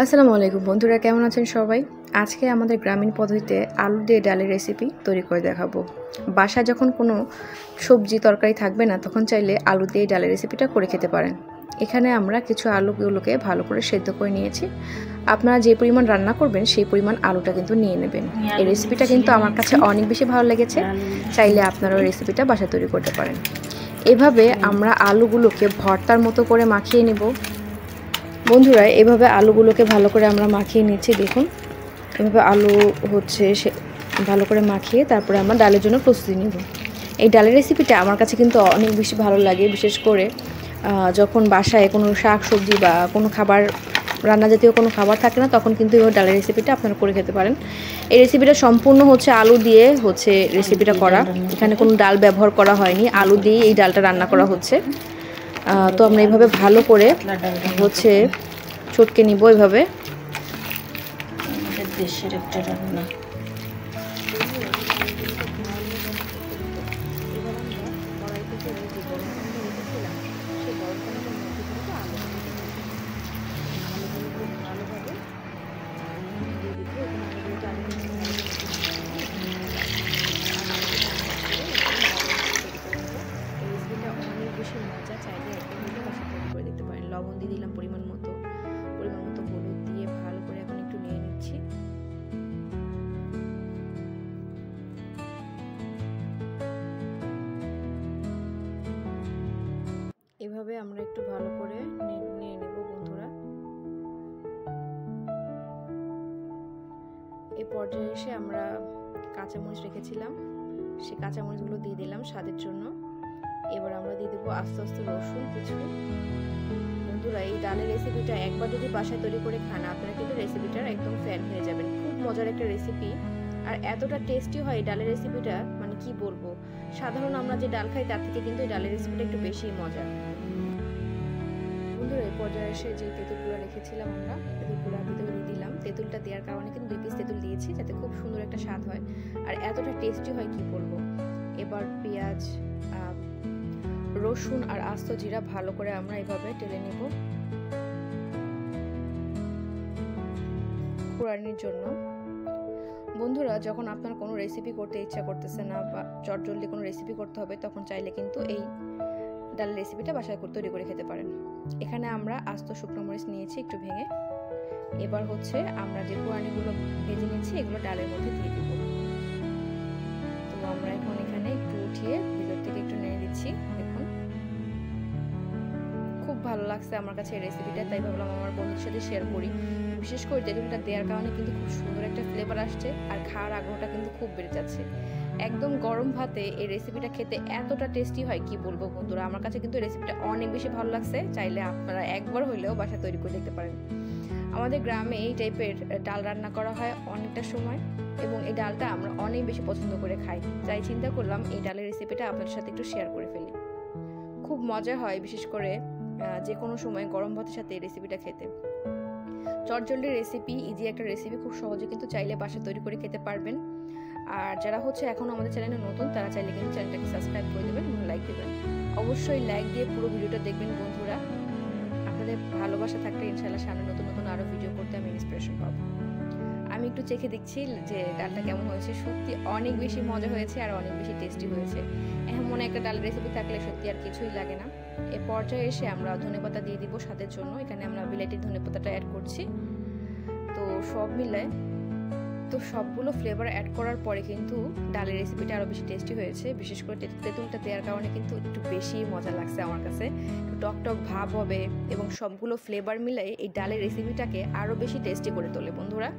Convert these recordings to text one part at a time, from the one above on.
আসসালামু আলাইকুম বন্ধুরা, কেমন আছেন সবাই? আজকে আমাদের গ্রামীণ পদ্ধতিতে আলু দিয়ে ডালের রেসিপি তৈরি করে দেখাবো। বাসায় যখন কোনো সবজি তরকারি থাকবে না, তখন চাইলে আলু দিয়ে ডালের রেসিপিটা করে খেতে পারেন। এখানে আমরা কিছু আলুগুলোকে ভালো করে সেদ্ধ করে নিয়েছি। আপনারা যে পরিমাণ রান্না করবেন সেই পরিমাণ আলুটা কিন্তু নিয়ে নেবেন। এই রেসিপিটা কিন্তু আমার কাছে অনেক বেশি ভালো লেগেছে, চাইলে আপনারা ওই রেসিপিটা বাসায় তৈরি করতে পারেন। এভাবে আমরা আলুগুলোকে ভর্তার মতো করে মাখিয়ে নেব। বন্ধুরা, এভাবে আলুগুলোকে ভালো করে আমরা মাখিয়ে নিচ্ছি। দেখুন, এভাবে আলু ভালো করে মাখিয়ে তারপরে আমরা ডালের জন্য প্রস্তুতি নেব। এই ডালের রেসিপিটা আমার কাছে কিন্তু অনেক বেশি ভালো লাগে, বিশেষ করে যখন বাসায় কোনো শাক সবজি বা কোনো খাবার রান্না জাতীয় কোনো খাবার থাকে না, তখন কিন্তু এই ডালের রেসিপিটা আপনারা করে খেতে পারেন। এই রেসিপিটা সম্পূর্ণ আলু দিয়ে রেসিপিটা করা। এখানে কোনো ডাল ব্যবহার করা হয়নি, আলু দিয়ে এই ডালটা রান্না করা হচ্ছে। তো আমরা এইভাবে ভালো করে চটকে নিব। এইভাবে দেশের একটা রান্না। লবণ দিয়ে দিলাম পরিমাণ মতো হলুদ দিয়ে ভালো করে এখন একটু নিয়ে নিচ্ছি। এভাবে আমরা একটু ভালো করে নিয়ে নেব বন্ধুরা। এই পর্যায়ে এসে আমরা কাঁচামরিচ রেখেছিলাম, সেই কাঁচামরিচগুলো দিয়ে দিলাম স্বাদের জন্য। এবার আমরা দিয়ে দেবো আস্তে আস্তে রসুন কিছু। বন্ধুরা, এই ডালের রেসিপিটা একবার যদি বাসায় তৈরি করে খান, আপনারা কিন্তু রেসিপিটার একদম ফ্যান হয়ে যাবেন। খুব মজার একটা রেসিপি, আর এতটা টেস্টি হয় এই ডালের রেসিপিটা, মানে কি বলবো। সাধারণ আমরা যে ডাল খাই তার থেকে কিন্তু এই ডালের রেসিপিটা একটু বেশি মজা। বন্ধুরা, এই পর্যায়ে এসে যে তেঁতুলগুলো রেখেছিলাম আমরা, তেঁতুলগুলো ভিতরে দিয়ে দিলাম। তেঁতুলটা দেওয়ার কারণে কিন্তু 2 পিস তেঁতুল দিয়েছি, যাতে খুব সুন্দর একটা স্বাদ হয় আর এতটা টেস্টি হয় কি বলবো। এবার পেঁয়াজ, রসুন আর আস্ত জিরা ভালো করে আমরা এভাবে টেলে নেব পোড়ানির জন্য। বন্ধুরা, যখন আপনার কোনো রেসিপি করতে ইচ্ছা করতেছে না বা চটজলদি কোনো রেসিপি করতে হবে, তখন চাইলে কিন্তু এই ডালের রেসিপিটা বাসায় তৈরি করে খেতে পারেন। এখানে আমরা আস্ত শুকনো মরিচ নিয়েছি একটু ভেঙে। এবার আমরা যে পোড়ানিগুলো ভেজে নিয়েছি এগুলো ডালের মধ্যে দিয়ে দিব। তো আমরা এখন এখানে একটু উঠিয়ে ভিতর থেকে একটু নেড়ে দিচ্ছি। দেখুন, খুব ভালো লাগছে আমার কাছে এই রেসিপিটা, তাই ভাবলাম আমার বন্ধুদের সাথে শেয়ার করি। বিশেষ করে তেঁতুলটা দেওয়ার কারণে কিন্তু খুব সুন্দর একটা ফ্লেভার আসছে আর খাওয়ার আগ্রহটা কিন্তু খুব বেড়ে যাচ্ছে। একদম গরম ভাতে এই রেসিপিটা খেতে এতটা টেস্টি হয় কি বলবো বন্ধুরা। আমার কাছে কিন্তু রেসিপিটা অনেক বেশি ভালো লাগছে, চাইলে আপনারা একবার হইলেও বাসা তৈরি করে দেখতে পারেন। আমাদের গ্রামে এই টাইপের ডাল রান্না করা হয় অনেকটা সময়, এবং এই ডালটা আমরা অনেক বেশি পছন্দ করে খাই। তাই চিন্তা করলাম এই ডালের রেসিপিটা আপনাদের সাথে একটু শেয়ার করে ফেলি। খুব মজা হয়, বিশেষ করে যে কোনো সময় গরম ভাতের সাথে এই রেসিপিটা খেতে। চটজলদি রেসিপি, ইজি একটা রেসিপি, খুব সহজে কিন্তু চাইলে বাসা তৈরি করে খেতে পারবেন। আর যারা এখনও আমাদের চ্যানেলে নতুন, তারা চাইলে কিন্তু চ্যানেলটাকে সাবস্ক্রাইব করে দেবেন এবং লাইক দেবেন। অবশ্যই লাইক দিয়ে পুরো ভিডিওটা দেখবেন বন্ধুরা। আপনাদের ভালোবাসা থাকলে ইনশাআল্লাহ সামনে নতুন নতুন আরও ভিডিও করতে আমি ইন্সপিরেশন পাবো। আমি একটু চেখে দেখছি যে ডালটা কেমন হয়েছে। সত্যি অনেক বেশি মজা হয়েছে আর অনেক বেশি টেস্টি হয়েছে। এমন একটা ডাল রেসিপি থাকলে সত্যি আর কিছুই লাগে না। এ পর্যায়ে এসে আমরা ধনেপাতা দিয়ে দিব স্বাদের জন্য। এখানে আমরা বিলেতি ধনেপাতাটা অ্যাড করছি। তো সব মিলে সবগুলো ফ্লেভার অ্যাড করার পরে কিন্তু ডালের রেসিপিটা আরও বেশি টেস্টি হয়েছে। বিশেষ করে তেঁতুলটা দেওয়ার কারণে কিন্তু একটু বেশি মজা লাগছে আমার কাছে। একটু টক টক ভাব হবে এবং সবগুলো ফ্লেভার মিলে এই ডালের রেসিপিটাকে আরও বেশি টেস্টি করে তোলে বন্ধুরা।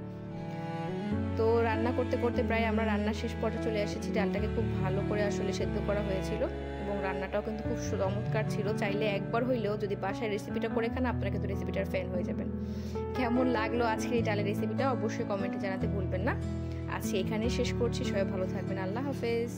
তো রান্না করতে করতে প্রায় আমরা রান্নার শেষ পর্যায়ে চলে এসেছি। ডালটাকে খুব ভালো করে সেদ্ধ করা হয়েছিল এবং রান্নাটাও কিন্তু খুব চমৎকার ছিল। চাইলে একবার হইলেও যদি বাসায় রেসিপিটা করে খান, আপনারা কিন্তু রেসিপিটার ফ্যান হয়ে যাবেন। কেমন লাগলো আজকে এই ডালের রেসিপিটা অবশ্যই কমেন্টে জানাতে ভুলবেন না। আজকে এখানেই শেষ করছি। সবাই ভালো থাকবেন। আল্লাহ হাফেজ।